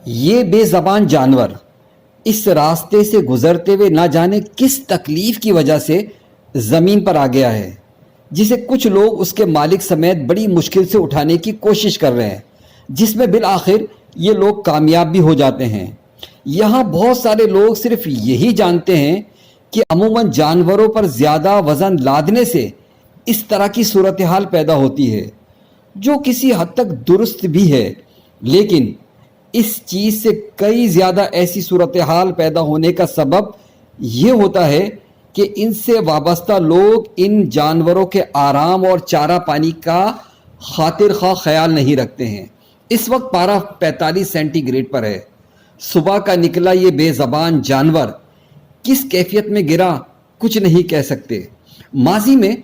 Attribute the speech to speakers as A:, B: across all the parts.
A: یہ بے زبان جانور اس راستے سے گزرتے ہوئے نہ جانے کس تکلیف کی وجہ سے زمین پر آ گیا ہے، جسے کچھ لوگ اس کے مالک سمیت بڑی مشکل سے اٹھانے کی کوشش کر رہے ہیں، جس میں بالآخر یہ لوگ کامیاب بھی ہو جاتے ہیں۔ یہاں بہت سارے لوگ صرف یہی جانتے ہیں کہ عموماً جانوروں پر زیادہ وزن لادنے سے اس طرح کی صورتحال پیدا ہوتی ہے، جو کسی حد تک درست بھی ہے، لیکن اس چیز سے کئی زیادہ ایسی صورتحال پیدا ہونے کا سبب یہ ہوتا ہے کہ ان سے وابستہ لوگ ان جانوروں کے آرام اور چارہ پانی کا خاطر خواہ خیال نہیں رکھتے ہیں۔ اس وقت پارہ 45 سینٹی گریڈ پر ہے۔ صبح کا نکلا یہ بے زبان جانور کس کیفیت میں گرا کچھ نہیں کہہ سکتے۔ ماضی میں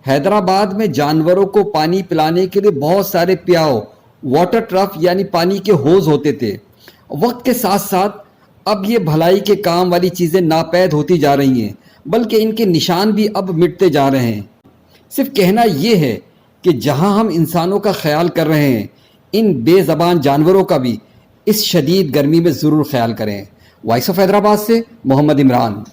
A: حیدرآباد میں جانوروں کو پانی پلانے کے لیے بہت سارے پیاؤ واٹر ٹرف یعنی پانی کے ہوز ہوتے تھے۔ وقت کے ساتھ ساتھ اب یہ بھلائی کے کام والی چیزیں ناپید ہوتی جا رہی ہیں، بلکہ ان کے نشان بھی اب مٹتے جا رہے ہیں۔ صرف کہنا یہ ہے کہ جہاں ہم انسانوں کا خیال کر رہے ہیں، ان بے زبان جانوروں کا بھی اس شدید گرمی میں ضرور خیال کریں۔ وائس آف حیدرآباد سے محمد عمران۔